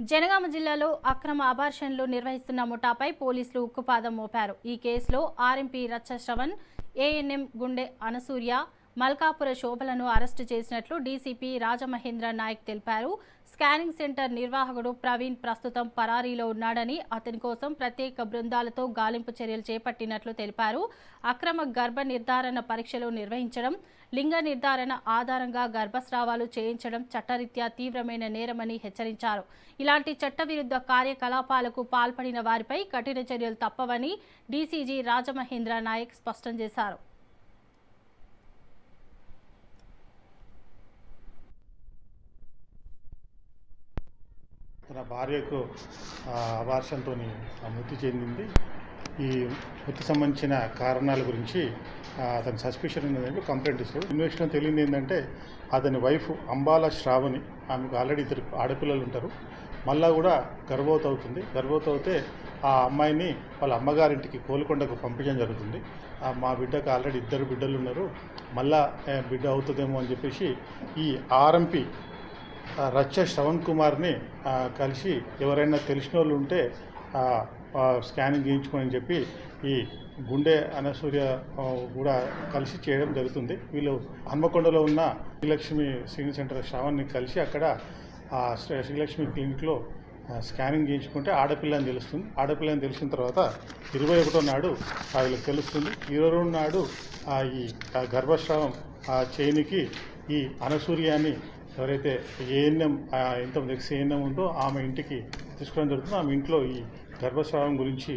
జనగామ జిల్లాలో అక్రమ అబార్షన్లు నిర్వహిస్తున్న ముఠాపై పోలీసులు ఉక్కుపాదం మోపారు. ఈ కేసులో ఆర్ఎంపీ రచ్చ శ్రవణ్, ఏఎన్ఎం గుండె అనసూర్య, మల్కాపుర శోభలను అరెస్టు చేసినట్లు డీసీపీ రాజమహేంద్ర నాయక్ తెలిపారు. స్కానింగ్ సెంటర్ నిర్వాహకుడు ప్రవీణ్ ప్రస్తుతం పరారీలో ఉన్నాడని, అతని కోసం ప్రత్యేక బృందాలతో గాలింపు చర్యలు చేపట్టినట్లు తెలిపారు. అక్రమ గర్భ నిర్ధారణ పరీక్షలు నిర్వహించడం, లింగ నిర్ధారణ ఆధారంగా గర్భస్రావాలు చేయించడం చట్టరీత్యా తీవ్రమైన నేరమని హెచ్చరించారు. ఇలాంటి చట్టవిరుద్ధ కార్యకలాపాలకు పాల్పడిన వారిపై కఠిన చర్యలు తప్పవని డీసీజీ రాజమహేంద్ర నాయక్ స్పష్టం చేశారు. తన భార్యకు అబార్షన్తో మృతి చెందింది. ఈ మృతి సంబంధించిన కారణాల గురించి అతని సస్పిషన్ ఉన్నదంటే కంప్లైంట్ ఇస్తాడు. ఇన్వెస్టిగేషన్ తెలియదు ఏంటంటే అతని వైఫ్ అంబాల శ్రావణి, ఆమెకు ఆల్రెడీ 2 ఆడపిల్లలు ఉంటారు. మళ్ళా కూడా గర్భవతి అవుతుంది. గర్భవతి అవుతే ఆ అమ్మాయిని వాళ్ళ అమ్మగారింటికి కోలుకొండకు పంపించడం జరుగుతుంది. మా బిడ్డకు ఆల్రెడీ 2 బిడ్డలు ఉన్నారు, మళ్ళా బిడ్డ అవుతుందేమో అని చెప్పేసి ఈ ఆర్ఎంపీ రచ్చ శ్రవణ్ కుమార్ని కలిసి ఎవరైనా తెలిసిన వాళ్ళు ఉంటే స్కానింగ్ చేయించుకోని చెప్పి ఈ గుండె అనసూర్య కూడా కలిసి చేయడం జరుగుతుంది. వీళ్ళు హన్మకొండలో ఉన్న శ్రీలక్ష్మి స్క్రీనింగ్ సెంటర్ శ్రవణ్ని కలిసి అక్కడ శ్రీలక్ష్మి క్లినిక్లో స్కానింగ్ చేయించుకుంటే ఆడపిల్లని తెలుస్తుంది. ఆడపిల్లని తెలిసిన తర్వాత 21వ నాడు వీళ్ళకి తెలుస్తుంది. 22వ నాడు ఈ గర్భస్రావం చేయనికి ఈ అనసూర్యాన్ని ఎవరైతే ఏఎన్ఎం ఎంతమంది ఏఎన్ఎం ఉందో ఆమె ఇంటికి తీసుకోవడం జరుగుతుంది. ఆమె ఇంట్లో ఈ గర్భస్రావం గురించి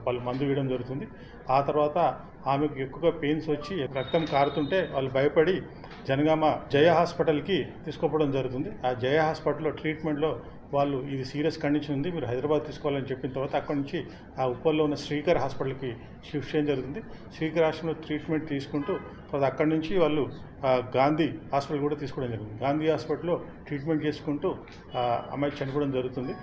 వాళ్ళు మందు వేయడం జరుగుతుంది. ఆ తర్వాత ఆమెకు ఎక్కువగా పెయిన్స్ వచ్చి రక్తం కారుతుంటే వాళ్ళు భయపడి జనగామ జయ హాస్పిటల్కి తీసుకోవడం జరుగుతుంది. ఆ జయ హాస్పిటల్లో ట్రీట్మెంట్లో వాళ్ళు ఇది సీరియస్ కండిషన్ ఉంది, మీరు హైదరాబాద్ తీసుకోవాలని చెప్పిన తర్వాత అక్కడి నుంచి ఆ ఉప్పల్లో ఉన్న శ్రీకర్ హాస్పిటల్కి షిఫ్ట్ చేయడం జరుగుతుంది. శ్రీకర్ హాస్పిటల్లో ట్రీట్మెంట్ తీసుకుంటూ తర్వాత అక్కడి నుంచి వాళ్ళు గాంధీ హాస్పిటల్ కూడా తీసుకోవడం జరిగింది. గాంధీ హాస్పిటల్లో ట్రీట్మెంట్ చేసుకుంటూ అమ్మాయి చనిపోవడం జరుగుతుంది.